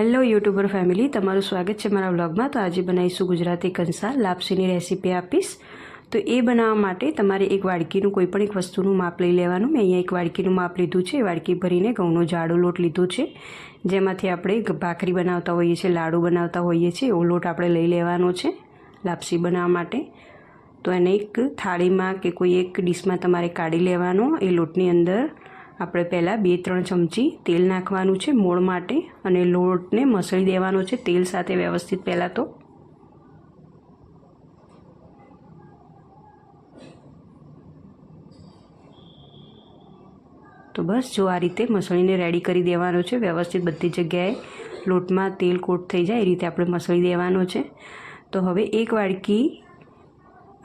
Hello YouTuber family, તમારું સ્વાગત છે મારા વ્લોગમાં। તો આજે બનાવીશું ગુજરાતી કંસાર લાપસીની રેસીપી આપીશ। તો એ બનાવવા માટે તમારે એક વાડકીનું કોઈપણ એક વસ્તુનું માપ લઈ લેવાનું। મેં અહીંયા એક વાડકીનું માપ લીધું છે। વાડકી ભરીને ઘઉંનો જાડો લોટ લીધો છે, જેમાંથી આપણે ભાખરી બનાવતા હોઈએ છીએ, લાડુ બનાવતા હોઈએ છીએ, એવો લોટ આપણે લઈ લેવાનો છે લાપસી બનાવવા માટે। તો એને એક થાળીમાં કે કોઈ એક ડીશમાં તમારે કાઢી લેવાનો। એ લોટની અંદર આપણે પહેલાં 2-3 ચમચી તેલ નાખવાનું છે મોણ માટે, અને લોટને મસળી દેવાનો છે તેલ સાથે વ્યવસ્થિત પહેલાં તો બસ જો આ રીતે મસળીને રેડી કરી દેવાનો છે। વ્યવસ્થિત બધી જગ્યાએ લોટમાં તેલ કોટ થઈ જાય એ રીતે આપણે મસળી દેવાનો છે। તો હવે એક વાડકી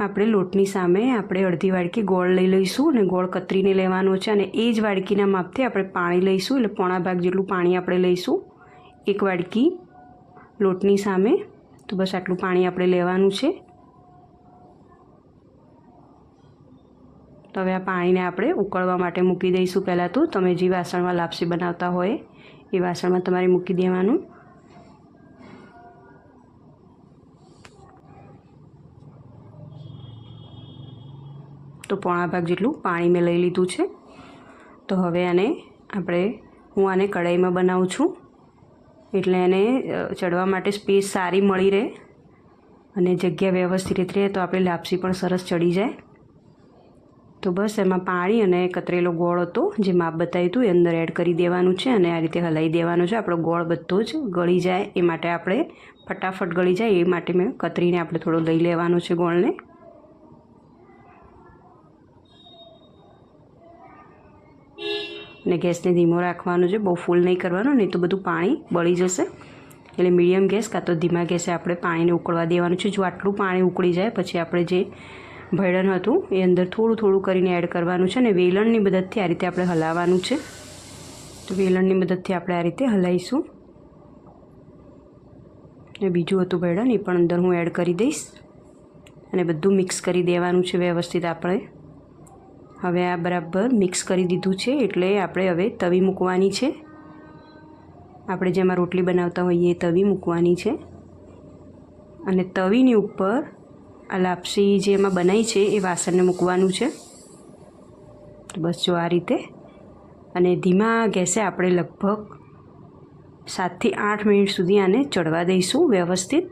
આપણે લોટની સામે આપણે અડધી વાડકી ગોળ લઈ લઈશું, અને ગોળ કતરીને લેવાનો છે, અને એ જ વાડકીના માપથી આપણે પાણી લઈશું, એટલે પોણા ભાગ જેટલું પાણી આપણે લઈશું એક વાડકી લોટની સામે। તો બસ આટલું પાણી આપણે લેવાનું છે। તો હવે આ પાણીને આપણે ઉકળવા માટે મૂકી દઈશું। પહેલાં તો તમે જે વાસણમાં લાપસી બનાવતા હોય એ વાસણમાં તમારે મૂકી દેવાનું। તો પોણા ભાગ જેટલું પાણી મેં લઈ લીધું છે। તો હવે હું આને કઢાઈમાં બનાવું છું, એટલે એને ચડવા માટે સ્પેસ સારી મળી રહે અને જગ્યા વ્યવસ્થિત રહે, તો આપણી લાપસી પણ સરસ ચડી જાય। તો બસ એમાં પાણી અને કતરેલો ગોળ હતો જે માપ બતાવ્યું હતું એ અંદર એડ કરી દેવાનું છે, અને આ રીતે હલાવી દેવાનો છે। આપણો ગોળ બધો જ ગળી જાય એ માટે આપણે ફટાફટ ગળી જાય એ માટે મેં કતરીને આપણે થોડો લઈ લેવાનો છે ગોળને। અને ગેસને ધીમો રાખવાનો છે, બહુ ફૂલ નહીં કરવાનો, નહીં તો બધું પાણી બળી જશે। એટલે મીડિયમ ગેસ કાં તો ધીમા ગેસે આપણે પાણીને ઉકળવા દેવાનું છે। જો આટલું પાણી ઉકળી જાય પછી આપણે જે ભેળણ હતું એ અંદર થોડું થોડું કરીને એડ કરવાનું છે, અને વેલણની મદદથી આ રીતે આપણે હલાવવાનું છે। તો વેલણની મદદથી આપણે આ રીતે હલાવીશું। અને બીજું હતું ભેળણ, એ પણ અંદર હું એડ કરી દઈશ, અને બધું મિક્સ કરી દેવાનું છે વ્યવસ્થિત આપણે। હવે આ બરાબર મિક્સ કરી દીધું છે, એટલે આપણે હવે તવી મૂકવાની છે। આપણે જેમાં રોટલી બનાવતા હોઈએ એ તવી મૂકવાની છે, અને તવીની ઉપર આ લાપસી જે એમાં બનાવી છે એ વાસણને મૂકવાનું છે। તો બસ જો આ રીતે, અને ધીમા ગેસે આપણે લગભગ 7 થી 8 મિનિટ સુધી આને ચડવા દઈશું વ્યવસ્થિત।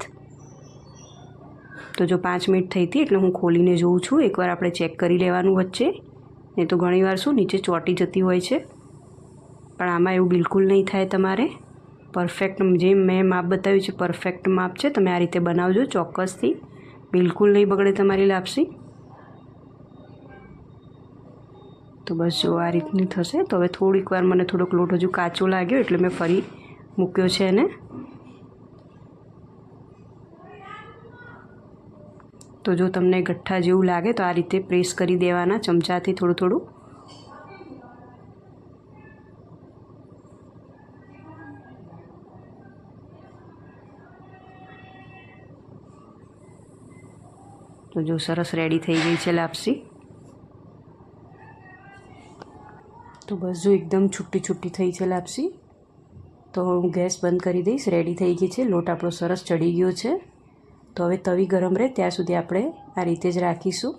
તો જો 5 મિનિટ થઈ હતી એટલે હું ખોલીને જોઉં છું, એકવાર આપણે ચેક કરી લેવાનું વચ્ચે, નહીં તો ઘણીવાર શું નીચે ચોંટી જતી હોય છે, પણ આમાં એવું બિલકુલ નહીં થાય। તમારે પરફેક્ટ જે મેં માપ બતાવ્યું છે પરફેક્ટ માપ છે, તમે આ રીતે બનાવજો ચોક્કસથી, બિલકુલ નહીં બગડે તમારી લાપસી। તો બસ જો આ રીતની થશે। તો હવે થોડીક વાર મને થોડોક લોટ હજુ કાચો લાગ્યો એટલે મેં ફરી મૂક્યો છે એને। તો જો તમને ગઠ્ઠા જેવું લાગે તો આ રીતે પ્રેસ કરી દેવાના ચમચાથી થોડું થોડું। તો જો સરસ રેડી થઈ ગઈ છે લાપસી। તો બસ જો એકદમ છૂટી છૂટી થઈ છે લાપસી। તો હું ગેસ બંધ કરી દઈશ, રેડી થઈ ગઈ છે। લોટ આપણો સરસ ચડી ગયો છે। તો હવે તવી ગરમ રહે ત્યાં સુધી આપણે આ રીતે જ રાખીશું,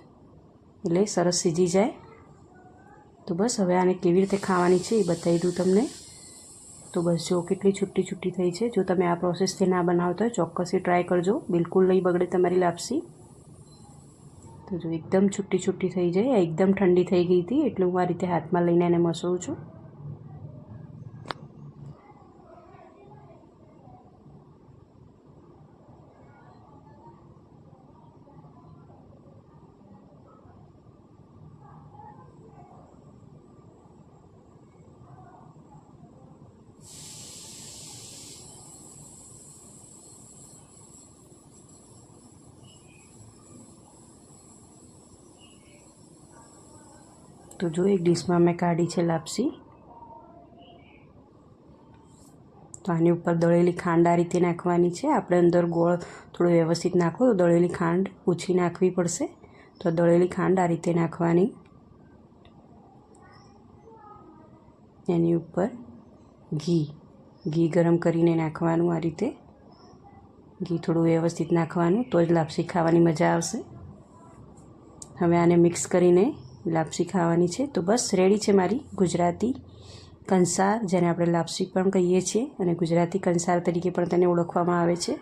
એટલે સરસ સીજી જાય। તો બસ હવે આને કેવી રીતે ખાવાની છે એ બતાવી દઉં તમને। તો બસ જો કેટલી છૂટી છૂટી થઈ છે। જો તમે આ પ્રોસેસથી ના બનાવતા હોય ચોક્કસથી ટ્રાય કરજો, બિલકુલ નહીં બગડે તમારી લાપસી। તો જો એકદમ છૂટી છૂટી થઈ જાય, એકદમ ઠંડી થઈ ગઈ હતી એટલે હું આ રીતે હાથમાં લઈને એને મસળું છું। તો જો એક ડીશમાં મેં કાઢી છે લાપસી। તો આની ઉપર દળેલી ખાંડ આ રીતે નાખવાની છે। આપણે અંદર ગોળ થોડો વ્યવસ્થિત નાખો તો દળેલી ખાંડ ઓછી નાખવી પડશે। તો દળેલી ખાંડ આ રીતે નાખવાની, એની ઉપર ઘી, ઘી ગરમ કરીને નાખવાનું આ રીતે. ઘી થોડું વ્યવસ્થિત નાખવાનું તો જ લાપસી ખાવાની મજા આવશે. હવે આને મિક્સ કરીને લાપસી ખાવાની છે. તો બસ રેડી છે મારી ગુજરાતી કંસાર, જેને આપણે લાપસી પણ કહીએ છીએ અને ગુજરાતી કંસાર તરીકે પણ તેને ઓળખવામાં આવે છે.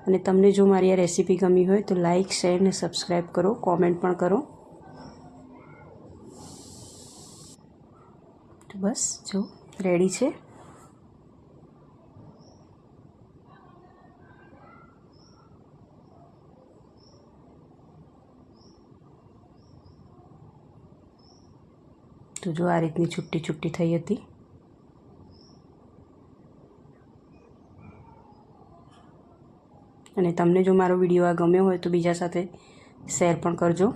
અને તમને જો મારી આ રેસીપી ગમી હોય તો લાઇક, શેર અને સબસ્ક્રાઈબ કરો, કોમેન્ટ પણ કરો. તો બસ જો રેડી છે. તો જો આ રીતની છુટ્ટી છુટ્ટી થઈ હતી. અને તમને જો મારો વિડીયો આ ગમ્યો હોય તો બીજા સાથે શેર પણ કરજો.